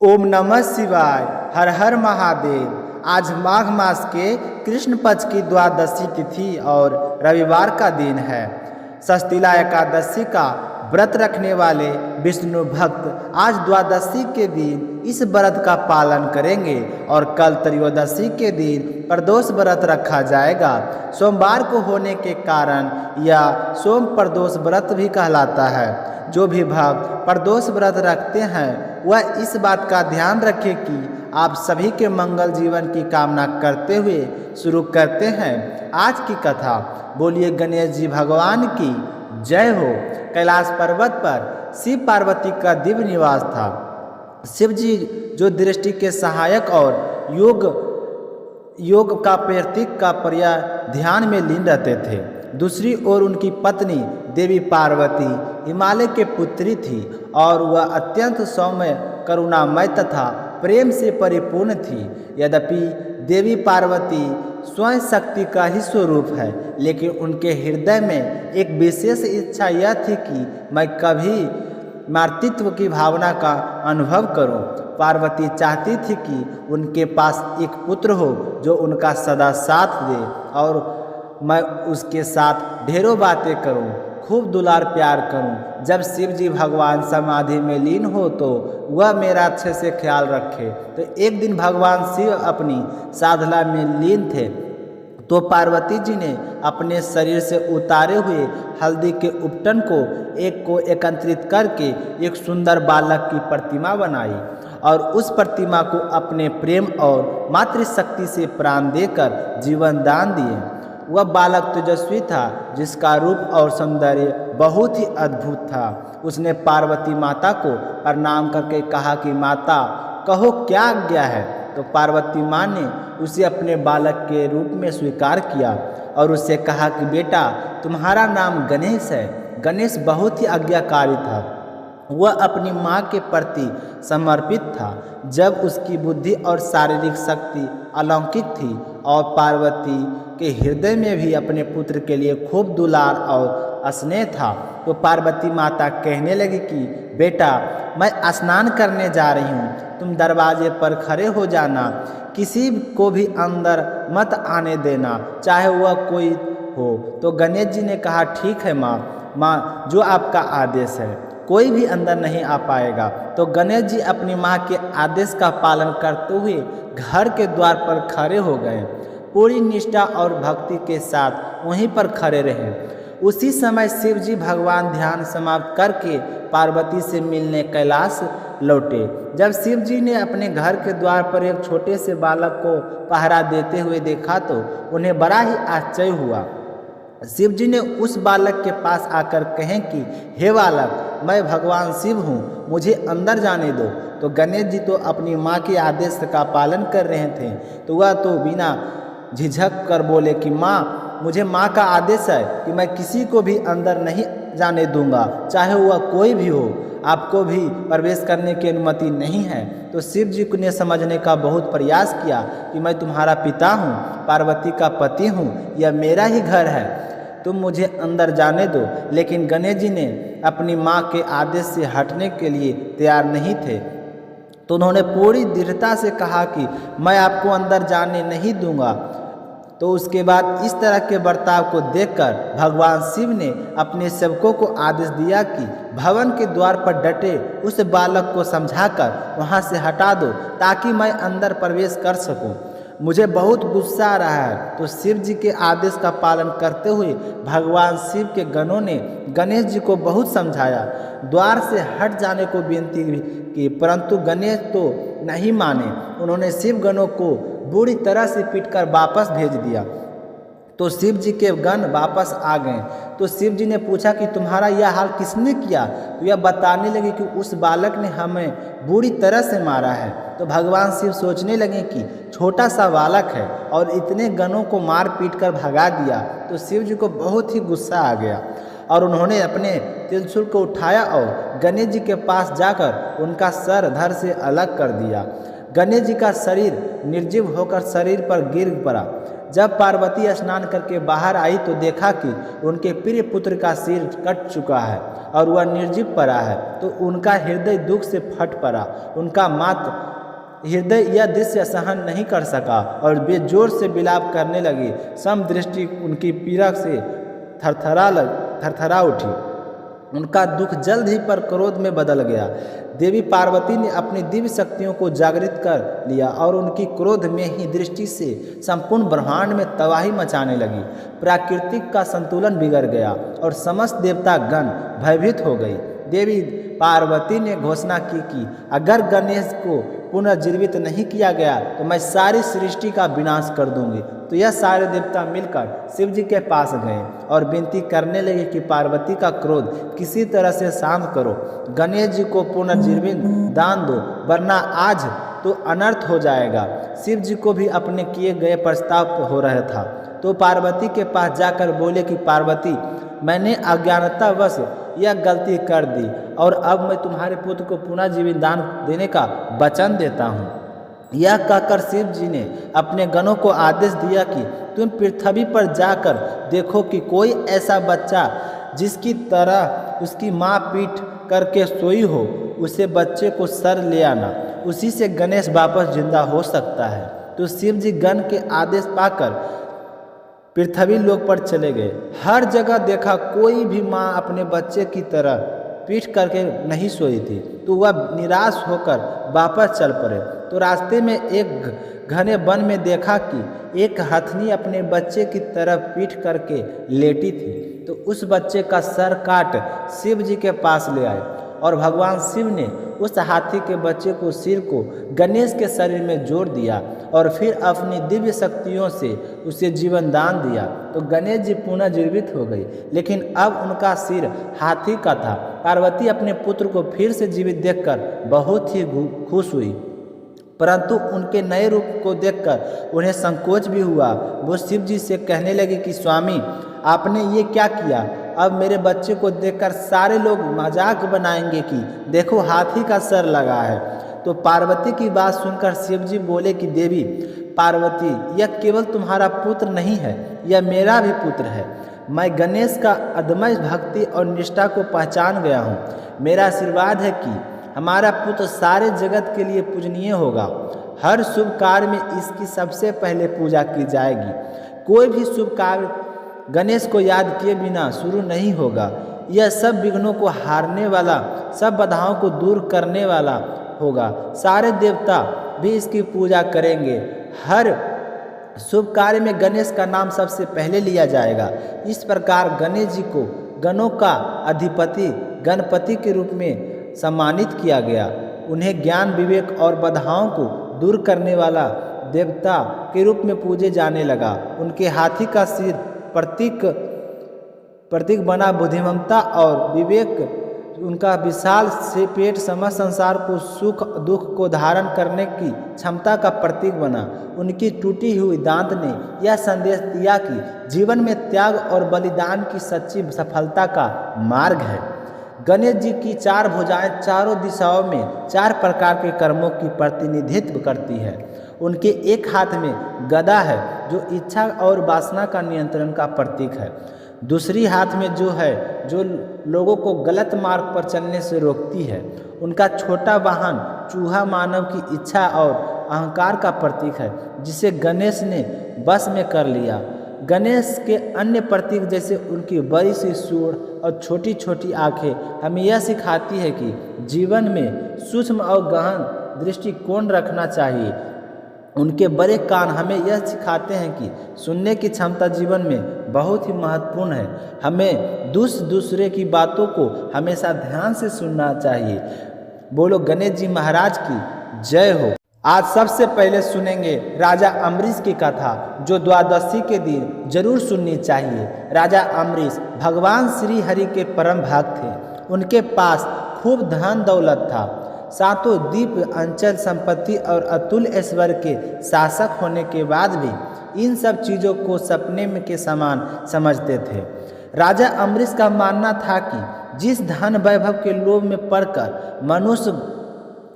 ओम नमः शिवाय। हर हर महादेव। आज माघ मास के कृष्ण पक्ष की द्वादशी तिथि और रविवार का दिन है। षष्ठीला एकादशी का व्रत रखने वाले विष्णु भक्त आज द्वादशी के दिन इस व्रत का पालन करेंगे और कल त्रयोदशी के दिन प्रदोष व्रत रखा जाएगा। सोमवार को होने के कारण यह सोम प्रदोष व्रत भी कहलाता है। जो भी भक्त प्रदोष व्रत रखते हैं वह इस बात का ध्यान रखें कि आप सभी के मंगल जीवन की कामना करते हुए शुरू करते हैं आज की कथा। बोलिए गणेश जी भगवान की जय हो। कैलाश पर्वत पर शिव पार्वती का दिव्य निवास था। शिव जी जो दृष्टि के सहायक और योग का प्रतीक का पर्याय ध्यान में लीन रहते थे। दूसरी ओर उनकी पत्नी देवी पार्वती हिमालय के पुत्री थी और वह अत्यंत सौम्य करुणामय तथा प्रेम से परिपूर्ण थी। यद्यपि देवी पार्वती स्वयं शक्ति का ही स्वरूप है, लेकिन उनके हृदय में एक विशेष इच्छा यह थी कि मैं कभी मातृत्व की भावना का अनुभव करूं। पार्वती चाहती थी कि उनके पास एक पुत्र हो जो उनका सदा साथ दे और मैं उसके साथ ढेरों बातें करूं, खूब दुलार प्यार करूं। जब शिव जी भगवान समाधि में लीन हो तो वह मेरा अच्छे से ख्याल रखे। तो एक दिन भगवान शिव अपनी साधना में लीन थे तो पार्वती जी ने अपने शरीर से उतारे हुए हल्दी के उपटन को एकत्रित करके एक सुंदर बालक की प्रतिमा बनाई और उस प्रतिमा को अपने प्रेम और मातृशक्ति से प्राण देकर जीवन दान दिए। वह बालक तेजस्वी था जिसका रूप और सौंदर्य बहुत ही अद्भुत था। उसने पार्वती माता को प्रणाम करके कहा कि माता कहो क्या आज्ञा है। तो पार्वती माँ ने उसे अपने बालक के रूप में स्वीकार किया और उससे कहा कि बेटा तुम्हारा नाम गणेश है। गणेश बहुत ही आज्ञाकारी था। वह अपनी माँ के प्रति समर्पित था। जब उसकी बुद्धि और शारीरिक शक्ति अलौकिक थी और पार्वती के हृदय में भी अपने पुत्र के लिए खूब दुलार और स्नेह था, तो पार्वती माता कहने लगी कि बेटा मैं स्नान करने जा रही हूँ, तुम दरवाजे पर खड़े हो जाना, किसी को भी अंदर मत आने देना, चाहे वह कोई हो। तो गणेश जी ने कहा ठीक है माँ, जो आपका आदेश है, कोई भी अंदर नहीं आ पाएगा। तो गणेश जी अपनी माँ के आदेश का पालन करते हुए घर के द्वार पर खड़े हो गए। पूरी निष्ठा और भक्ति के साथ वहीं पर खड़े रहे। उसी समय शिव जी भगवान ध्यान समाप्त करके पार्वती से मिलने कैलाश लौटे। जब शिव जी ने अपने घर के द्वार पर एक छोटे से बालक को पहरा देते हुए देखा तो उन्हें बड़ा ही आश्चर्य हुआ। शिव जी ने उस बालक के पास आकर कहें कि हे बालक, मैं भगवान शिव हूँ, मुझे अंदर जाने दो। तो गणेश जी तो अपनी माँ के आदेश का पालन कर रहे थे, तो वह तो बिना झिझक कर बोले कि माँ मुझे माँ का आदेश है कि मैं किसी को भी अंदर नहीं जाने दूंगा, चाहे वह कोई भी हो, आपको भी प्रवेश करने की अनुमति नहीं है। तो शिव जी ने समझने का बहुत प्रयास किया कि मैं तुम्हारा पिता हूँ, पार्वती का पति हूँ, यह मेरा ही घर है, तुम मुझे अंदर जाने दो। लेकिन गणेश जी ने अपनी माँ के आदेश से हटने के लिए तैयार नहीं थे, तो उन्होंने पूरी दृढ़ता से कहा कि मैं आपको अंदर जाने नहीं दूंगा। तो उसके बाद इस तरह के बर्ताव को देखकर भगवान शिव ने अपने सेवकों को आदेश दिया कि भवन के द्वार पर डटे उस बालक को समझाकर वहां से हटा दो ताकि मैं अंदर प्रवेश कर सकूं। मुझे बहुत गुस्सा आ रहा है। तो शिव जी के आदेश का पालन करते हुए भगवान शिव के गणों ने गणेश जी को बहुत समझाया, द्वार से हट जाने को विनती की, परंतु गणेश तो नहीं माने। उन्होंने शिव गणों को बुरी तरह से पीटकर वापस भेज दिया। तो शिव जी के गण वापस आ गए। तो शिव जी ने पूछा कि तुम्हारा यह हाल किसने किया। तो यह बताने लगे कि उस बालक ने हमें बुरी तरह से मारा है। तो भगवान शिव सोचने लगे कि छोटा सा बालक है और इतने गणों को मार पीट कर भगा दिया। तो शिव जी को बहुत ही गुस्सा आ गया और उन्होंने अपने त्रिशूल को उठाया और गणेश जी के पास जाकर उनका सर धड़ से अलग कर दिया। गणेश जी का शरीर निर्जीव होकर शरीर पर गिर पड़ा। जब पार्वती स्नान करके बाहर आई तो देखा कि उनके प्रिय पुत्र का सिर कट चुका है और वह निर्जीव पड़ा है, तो उनका हृदय दुख से फट पड़ा। उनका मात्र हृदय यह दृश्य सहन नहीं कर सका और वे जोर से विलाप करने लगी। समदृष्टि उनकी पीड़ा से थरथरा उठी। उनका दुख जल्द ही पर क्रोध में बदल गया। देवी पार्वती ने अपनी दिव्य शक्तियों को जागृत कर लिया और उनकी क्रोध में ही दृष्टि से संपूर्ण ब्रह्मांड में तबाही मचाने लगी। प्राकृतिक का संतुलन बिगड़ गया और समस्त देवता गण भयभीत हो गई। देवी पार्वती ने घोषणा की कि अगर गणेश को पुनर्जीवित नहीं किया गया तो मैं सारी सृष्टि का विनाश कर दूंगी। तो यह सारे देवता मिलकर शिव जी के पास गए और विनती करने लगे कि पार्वती का क्रोध किसी तरह से शांत करो, गणेश जी को पुनर्जीवित दान दो, वरना आज तो अनर्थ हो जाएगा। शिव जी को भी अपने किए गए प्रस्ताव हो रहा था, तो पार्वती के पास जाकर बोले कि पार्वती, मैंने अज्ञानतावश यह गलती कर दी और अब मैं तुम्हारे पुत्र को पुनः जीवित दान देने का वचन देता हूँ। यह कहकर शिव जी ने अपने गणों को आदेश दिया कि तुम पृथ्वी पर जाकर देखो कि कोई ऐसा बच्चा जिसकी तरह उसकी माँ पीठ करके सोई हो, उसे बच्चे को सर ले आना, उसी से गणेश वापस जिंदा हो सकता है। तो शिव जी गण के आदेश पाकर पृथ्वी लोक पर चले गए। हर जगह देखा कोई भी माँ अपने बच्चे की तरह पीठ करके नहीं सोई थी, तो वह निराश होकर वापस चल पड़े। तो रास्ते में एक घने वन में देखा कि एक हथनी अपने बच्चे की तरफ पीठ करके लेटी थी, तो उस बच्चे का सर काट शिव जी के पास ले आए और भगवान शिव ने उस हाथी के बच्चे को सिर को गणेश के शरीर में जोड़ दिया और फिर अपनी दिव्य शक्तियों से उसे जीवन दान दिया। तो गणेश जी पुनः जीवित हो गई, लेकिन अब उनका सिर हाथी का था। पार्वती अपने पुत्र को फिर से जीवित देखकर बहुत ही खुश हुई, परंतु उनके नए रूप को देखकर उन्हें संकोच भी हुआ। वो शिव जी से कहने लगे कि स्वामी, आपने ये क्या किया? अब मेरे बच्चे को देखकर सारे लोग मजाक बनाएंगे कि देखो हाथी का सर लगा है। तो पार्वती की बात सुनकर शिव जी बोले कि देवी पार्वती, यह केवल तुम्हारा पुत्र नहीं है, यह मेरा भी पुत्र है। मैं गणेश का अदम्य भक्ति और निष्ठा को पहचान गया हूँ। मेरा आशीर्वाद है कि हमारा पुत्र सारे जगत के लिए पूजनीय होगा। हर शुभ कार्य में इसकी सबसे पहले पूजा की जाएगी। कोई भी शुभ कार्य गणेश को याद किए बिना शुरू नहीं होगा। यह सब विघ्नों को हारने वाला, सब बाधाओं को दूर करने वाला होगा। सारे देवता भी इसकी पूजा करेंगे। हर शुभ कार्य में गणेश का नाम सबसे पहले लिया जाएगा। इस प्रकार गणेश जी को गणों का अधिपति गणपति के रूप में सम्मानित किया गया। उन्हें ज्ञान, विवेक और बाधाओं को दूर करने वाला देवता के रूप में पूजे जाने लगा। उनके हाथी का सिर प्रतीक बना बुद्धिमत्ता और विवेक, उनका विशाल से पेट समस्त संसार को सुख दुख को धारण करने की क्षमता का प्रतीक बना। उनकी टूटी हुई दांत ने यह संदेश दिया कि जीवन में त्याग और बलिदान की सच्ची सफलता का मार्ग है। गणेश जी की चार भुजाएं चारों दिशाओं में चार प्रकार के कर्मों की प्रतिनिधित्व करती है। उनके एक हाथ में गदा है जो इच्छा और वासना का नियंत्रण का प्रतीक है। दूसरी हाथ में जो लोगों को गलत मार्ग पर चलने से रोकती है। उनका छोटा वाहन चूहा मानव की इच्छा और अहंकार का प्रतीक है, जिसे गणेश ने बस में कर लिया। गणेश के अन्य प्रतीक जैसे उनकी बड़ी सी सूंड और छोटी छोटी आंखें हमें यह सिखाती है कि जीवन में सूक्ष्म और गहन दृष्टिकोण रखना चाहिए। उनके बड़े कान हमें यह सिखाते हैं कि सुनने की क्षमता जीवन में बहुत ही महत्वपूर्ण है। हमें दूसरे की बातों को हमेशा ध्यान से सुनना चाहिए। बोलो गणेश जी महाराज की जय हो। आज सबसे पहले सुनेंगे राजा अम्बरीश की कथा, जो द्वादशी के दिन जरूर सुननी चाहिए। राजा अम्बरीश भगवान श्री हरि के परम भक्त थे। उनके पास खूब धन दौलत था, सातों द्वीप अंचल संपत्ति और अतुल ऐश्वर्य के शासक होने के बाद भी इन सब चीज़ों को सपने में के समान समझते थे। राजा अम्बरीश का मानना था कि जिस धन वैभव के लोभ में पड़कर मनुष्य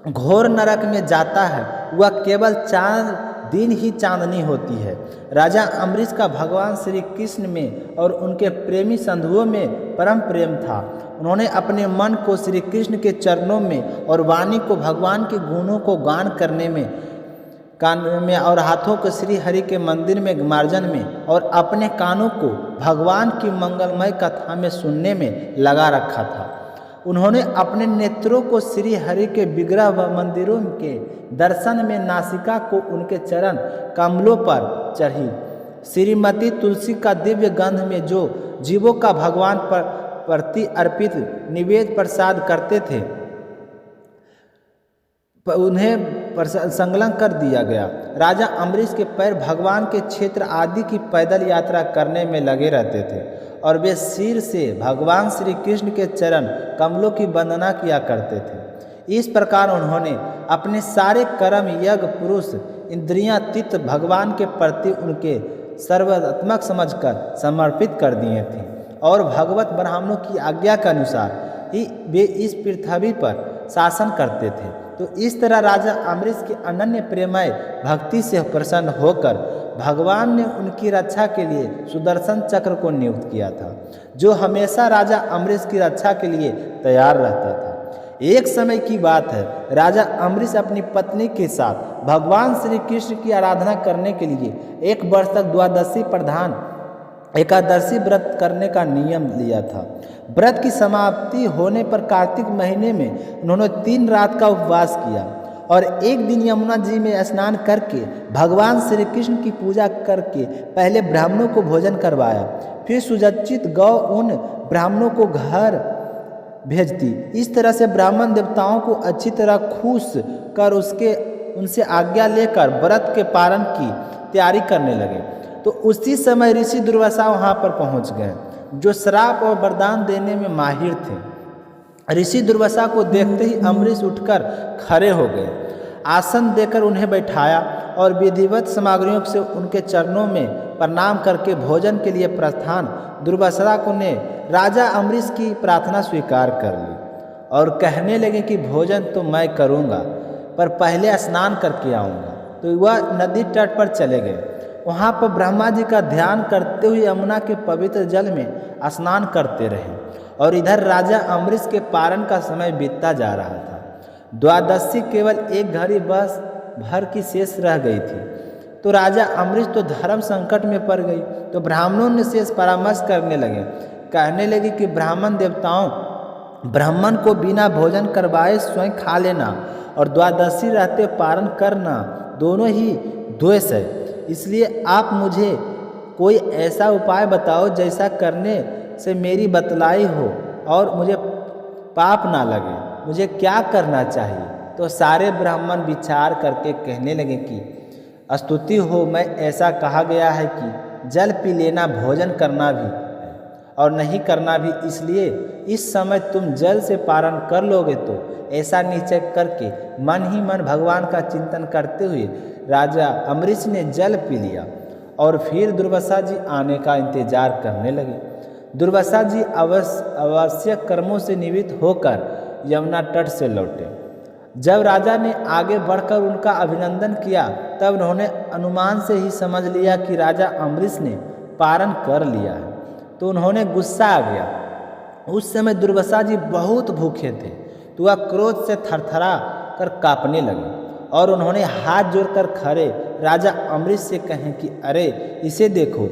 घोर नरक में जाता है, वह केवल 4 दिन ही चांदनी होती है। राजा अम्बरीश का भगवान श्री कृष्ण में और उनके प्रेमी संधुओं में परम प्रेम था। उन्होंने अपने मन को श्री कृष्ण के चरणों में और वाणी को भगवान के गुणों को गान करने में, कान में और हाथों को श्री हरि के मंदिर में मार्जन में और अपने कानों को भगवान की मंगलमय कथा में सुनने में लगा रखा था। उन्होंने अपने नेत्रों को श्री हरि के विग्रह व मंदिरों के दर्शन में, नासिका को उनके चरण कमलों पर चढ़ी श्रीमती तुलसी का दिव्य गंध में जो जीवों का भगवान पर प्रति अर्पित निवेद प्रसाद करते थे उन्हें संलग्न कर दिया गया। राजा अम्बरीश के पैर भगवान के क्षेत्र आदि की पैदल यात्रा करने में लगे रहते थे और वे सिर से भगवान श्री कृष्ण के चरण कमलों की वंदना किया करते थे। इस प्रकार उन्होंने अपने सारे कर्म, यज्ञ, पुरुष, इंद्रियां, चित्त भगवान के प्रति उनके सर्वात्मक समझकर समर्पित कर दिए थे और भगवत ब्राह्मणों की आज्ञा के अनुसार ही वे इस पृथ्वी पर शासन करते थे। तो इस तरह राजा अम्बरीश की अनन्य प्रेमय भक्ति से प्रसन्न होकर भगवान ने उनकी रक्षा के लिए सुदर्शन चक्र को नियुक्त किया था, जो हमेशा राजा अम्बरीश की रक्षा के लिए तैयार रहता था। एक समय की बात है, राजा अम्बरीश अपनी पत्नी के साथ भगवान श्री कृष्ण की आराधना करने के लिए 1 वर्ष तक द्वादशी प्रधान एकादशी व्रत करने का नियम लिया था। व्रत की समाप्ति होने पर कार्तिक महीने में उन्होंने 3 रात का उपवास किया और एक दिन यमुना जी में स्नान करके भगवान श्री कृष्ण की पूजा करके पहले ब्राह्मणों को भोजन करवाया, फिर सुसज्जित गौ उन ब्राह्मणों को घर भेजती। इस तरह से ब्राह्मण देवताओं को अच्छी तरह खुश कर उनसे आज्ञा लेकर व्रत के पारण की तैयारी करने लगे। तो उसी समय ऋषि दुर्वासा वहाँ पर पहुँच गए, जो श्राप और वरदान देने में माहिर थे। ऋषि दुर्वासा को देखते ही अम्बरीश उठकर खड़े हो गए, आसन देकर उन्हें बैठाया और विधिवत सामग्रियों से उनके चरणों में प्रणाम करके भोजन के लिए प्रस्थान। दुर्वासा को ने राजा अम्बरीश की प्रार्थना स्वीकार कर ली और कहने लगे कि भोजन तो मैं करूँगा, पर पहले स्नान करके आऊँगा। तो वह नदी तट पर चले गए। वहाँ पर ब्रह्मा जी का ध्यान करते हुए यमुना के पवित्र जल में स्नान करते रहे और इधर राजा अम्बरीश के पारण का समय बीतता जा रहा था। द्वादशी केवल 1 घड़ी बस भर की शेष रह गई थी। तो राजा अम्बरीश तो धर्म संकट में पड़ गई। तो ब्राह्मणों ने शेष परामर्श करने लगे, कहने लगे कि ब्राह्मण देवताओं, ब्राह्मण को बिना भोजन करवाए स्वयं खा लेना और द्वादशी रहते पारण करना दोनों ही द्वेष है। इसलिए आप मुझे कोई ऐसा उपाय बताओ जैसा करने से मेरी बतलाई हो और मुझे पाप ना लगे। मुझे क्या करना चाहिए? तो सारे ब्राह्मण विचार करके कहने लगे कि स्तुति हो, मैं ऐसा कहा गया है कि जल पी लेना भोजन करना भी है और नहीं करना भी, इसलिए इस समय तुम जल से पारण कर लोगे। तो ऐसा निश्चय करके मन ही मन भगवान का चिंतन करते हुए राजा अम्बरीश ने जल पी लिया और फिर दुर्वासा जी आने का इंतजार करने लगे। दुर्वासा जी आवश्यक कर्मों से निवृत्त होकर यमुना तट से लौटे। जब राजा ने आगे बढ़कर उनका अभिनंदन किया, तब उन्होंने अनुमान से ही समझ लिया कि राजा अम्बरीश ने पारण कर लिया है। तो उन्होंने गुस्सा आ गया। उस समय दुर्वासा जी बहुत भूखे थे, तो वह क्रोध से थरथरा कर कांपने लगे और उन्होंने हाथ जोड़कर खड़े राजा अम्बरीश से कहें कि अरे इसे देखो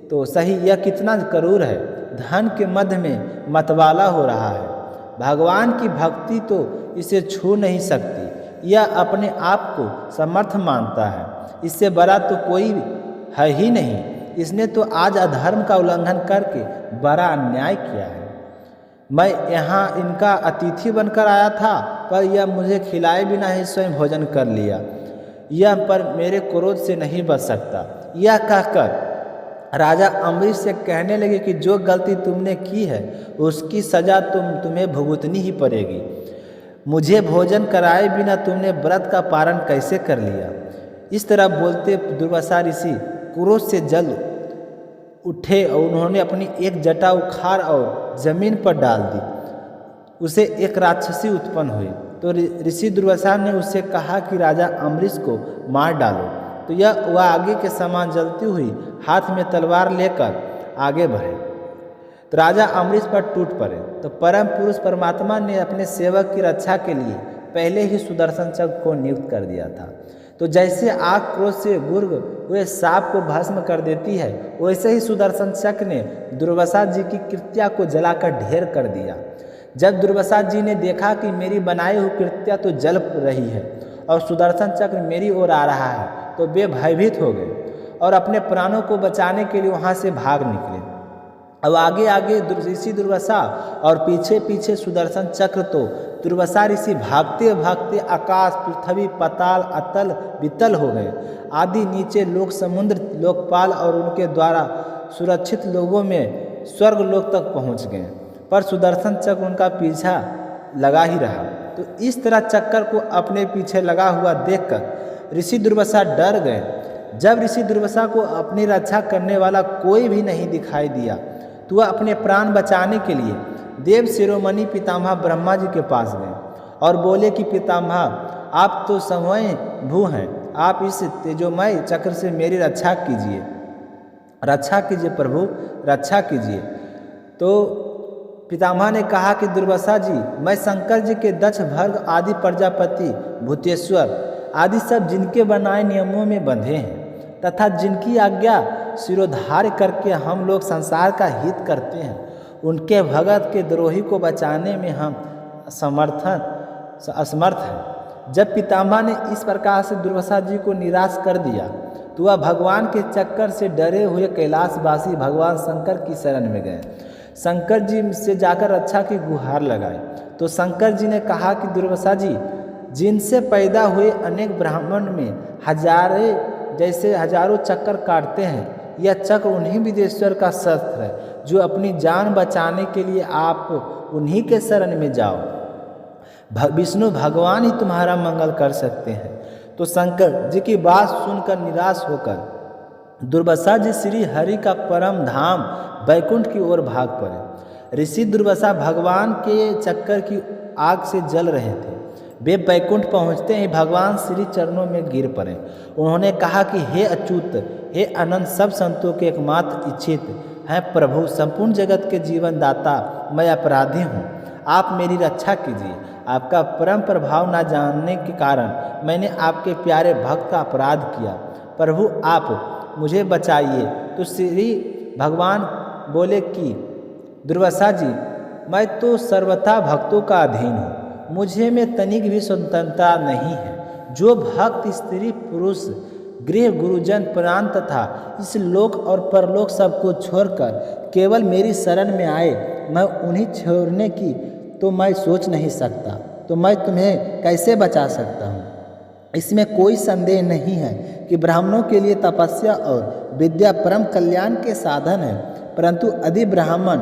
तो सही, यह कितना क्रूर है, धन के मध्य में मतवाला हो रहा है। भगवान की भक्ति तो इसे छू नहीं सकती। यह अपने आप को समर्थ मानता है, इससे बड़ा तो कोई है ही नहीं। इसने तो आज अधर्म का उल्लंघन करके बड़ा अन्याय किया है। मैं यहाँ इनका अतिथि बनकर आया था, पर यह मुझे खिलाए बिना ही स्वयं भोजन कर लिया। यह पर मेरे क्रोध से नहीं बच सकता। यह कहकर राजा अम्बरीश से कहने लगे कि जो गलती तुमने की है उसकी सजा तुम्हें भुगतनी ही पड़ेगी। मुझे भोजन कराए बिना तुमने व्रत का पारण कैसे कर लिया? इस तरह बोलते दुर्वासा ऋषि क्रोध से जल उठे और उन्होंने अपनी एक जटा उखाड़ और जमीन पर डाल दी। उसे एक राक्षसी उत्पन्न हुई। तो ऋषि दुर्वासा ने उससे कहा कि राजा अम्बरीश को मार डालो। तो वह आगे के समान जलती हुई हाथ में तलवार लेकर आगे बढ़े तो राजा अम्बरीश पर टूट पड़े। तो परम पुरुष परमात्मा ने अपने सेवक की रक्षा के लिए पहले ही सुदर्शन चक्र को नियुक्त कर दिया था। तो जैसे आग क्रोध से गुर्ग हुए सांप को भस्म कर देती है, वैसे ही सुदर्शन चक्र ने दुर्वासा जी की कृत्या को जलाकर ढेर कर दिया। जब दुर्वासा जी ने देखा कि मेरी बनाई हुई कृत्या तो जल रही है और सुदर्शन चक्र मेरी ओर आ रहा है, तो वे भयभीत हो गए और अपने प्राणों को बचाने के लिए वहाँ से भाग निकले। अब आगे आगे ऋषि दुर्वासा और पीछे पीछे सुदर्शन चक्र। तो दुर्वासा ऋषि भागते भागते आकाश, पृथ्वी, पाताल, अतल वितल हो गए आदि नीचे लोक, समुद्र, लोकपाल और उनके द्वारा सुरक्षित लोगों में स्वर्ग लोक तक पहुँच गए, पर सुदर्शन चक्र उनका पीछा लगा ही रहा। तो इस तरह चक्कर को अपने पीछे लगा हुआ देखकर ऋषि दुर्वासा डर गए। जब ऋषि दुर्वासा को अपनी रक्षा करने वाला कोई भी नहीं दिखाई दिया, तो वह अपने प्राण बचाने के लिए देव शिरोमणि पितामह ब्रह्मा जी के पास गए और बोले कि पितामह, आप तो स्वयं भू हैं, आप इस तेजोमय चक्र से मेरी रक्षा कीजिए, रक्षा कीजिए प्रभु, रक्षा कीजिए। तो पितामह ने कहा कि दुर्वासा जी, मैं शंकर जी के दक्ष, भर्ग आदि प्रजापति, भूतेश्वर आदि सब जिनके बनाए नियमों में बंधे हैं तथा जिनकी आज्ञा शिरोधार्य करके हम लोग संसार का हित करते हैं, उनके भगत के द्रोही को बचाने में हम असमर्थ हैं। जब पितामह ने इस प्रकार से दुर्वासा जी को निराश कर दिया, तो वह भगवान के चक्कर से डरे हुए कैलाशवासी भगवान शंकर की शरण में गए। शंकर जी से जाकर रक्षा की गुहार लगाई। तो शंकर जी ने कहा कि दुर्वासा जी, जिनसे पैदा हुए अनेक ब्राह्मण में हजारों चक्कर काटते हैं, यह चक्र उन्हीं विदेश्वर का शस्त्र है, जो अपनी जान बचाने के लिए आप उन्हीं के शरण में जाओ। विष्णु भगवान ही तुम्हारा मंगल कर सकते हैं। तो शंकर जी की बात सुनकर निराश होकर दुर्वासा जी श्री हरि का परम धाम बैकुंठ की ओर भाग पड़े। ऋषि दुर्वासा भगवान के चक्कर की आग से जल रहे थे। वे बैकुंठ पहुँचते ही भगवान श्री चरणों में गिर पड़े। उन्होंने कहा कि हे अच्युत, हे अनंत, सब संतों के एकमात्र इच्छित हैं प्रभु, संपूर्ण जगत के जीवन दाता, मैं अपराधी हूँ, आप मेरी रक्षा कीजिए। आपका परम प्रभाव न जानने के कारण मैंने आपके प्यारे भक्त का अपराध किया, प्रभु आप मुझे बचाइए। तो श्री भगवान बोले कि दुर्वासा जी, मैं तो सर्वथा भक्तों का अधीन हूँ, मुझे में तनिक भी स्वतंत्रता नहीं है। जो भक्त स्त्री पुरुष गृह गुरुजन प्राण तथा इस लोक और परलोक सबको छोड़कर केवल मेरी शरण में आए, मैं उन्हीं छोड़ने की तो मैं सोच नहीं सकता, तो मैं तुम्हें कैसे बचा सकता हूँ। इसमें कोई संदेह नहीं है कि ब्राह्मणों के लिए तपस्या और विद्या परम कल्याण के साधन है, परंतु यदि ब्राह्मण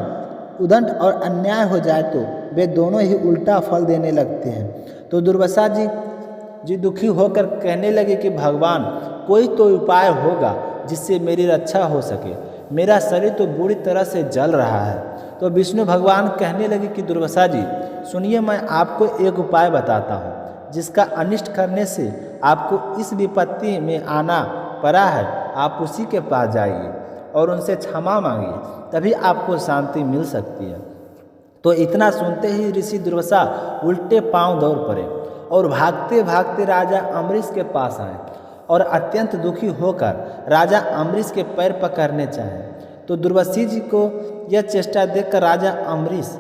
उदंड और अन्याय हो जाए तो वे दोनों ही उल्टा फल देने लगते हैं। तो दुर्वासा जी दुखी होकर कहने लगे कि भगवान, कोई तो उपाय होगा जिससे मेरी रक्षा हो सके, मेरा शरीर तो बुरी तरह से जल रहा है। तो विष्णु भगवान कहने लगे कि दुर्वासा जी सुनिए, मैं आपको एक उपाय बताता हूँ जिसका अनिष्ट करने से आपको इस विपत्ति में आना पड़ा है। आप उसी के पास जाइए और उनसे क्षमा मांगिए, तभी आपको शांति मिल सकती है। तो इतना सुनते ही ऋषि दुर्वासा उल्टे पांव दौड़ पड़े और भागते भागते राजा अम्बरीश के पास आए और अत्यंत दुखी होकर राजा अम्बरीश के पैर पकड़ने चाहे। तो दुर्वासी जी को यह चेष्टा देखकर राजा अम्बरीश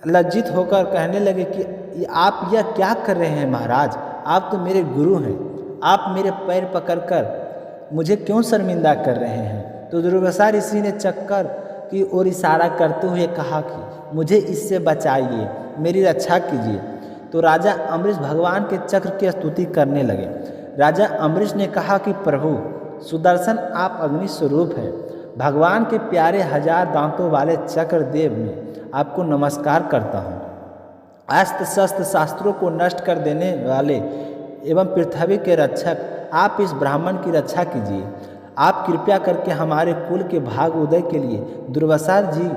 लज्जित होकर कहने लगे कि आप यह क्या कर रहे हैं महाराज, आप तो मेरे गुरु हैं, आप मेरे पैर पकड़कर मुझे क्यों शर्मिंदा कर रहे हैं। तो दुर्वासा ऋषि ने चक्कर की ओर इशारा करते हुए कहा कि मुझे इससे बचाइए, मेरी रक्षा कीजिए। तो राजा अम्बरीश भगवान के चक्र की स्तुति करने लगे। राजा अम्बरीश ने कहा कि प्रभु सुदर्शन, आप अग्नि स्वरूप हैं, भगवान के प्यारे 1000 दांतों वाले चक्रदेव में आपको नमस्कार करता हूँ। अस्त्र शस्त्र शास्त्रों को नष्ट कर देने वाले एवं पृथ्वी के रक्षक, आप इस ब्राह्मण की रक्षा कीजिए। आप कृपया करके हमारे कुल के भाग उदय के लिए दुर्वासा जी